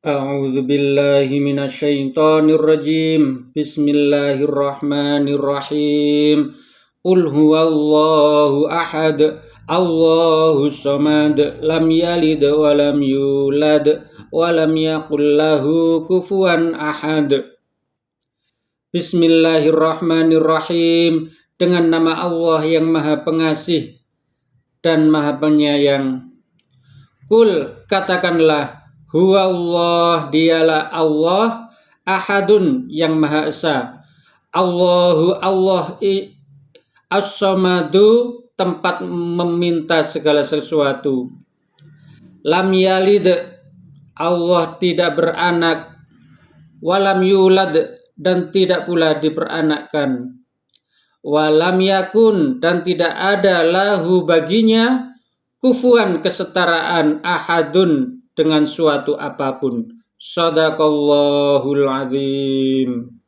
A'udzu billahi minasyaitonir rajim. Bismillahirrahmanirrahim. Qul huwallahu ahad. Allahus samad. Lam yalid wa lam yulad wa lam yakul lahu kufuwan ahad. Bismillahirrahmanirrahim. Dengan nama Allah yang Maha Pengasih dan Maha Penyayang. Qul, katakanlah, huwa Allah, dialah Allah, ahadun yang Maha Esa. Allahu Allah as-samadu, tempat meminta segala sesuatu. Lam yalid, Allah tidak beranak. Walam yulad, dan tidak pula diperanakkan. Walam yakun, dan tidak ada lahu baginya kufuan kesetaraan ahadun dengan suatu apapun. Shadaqallahul azim.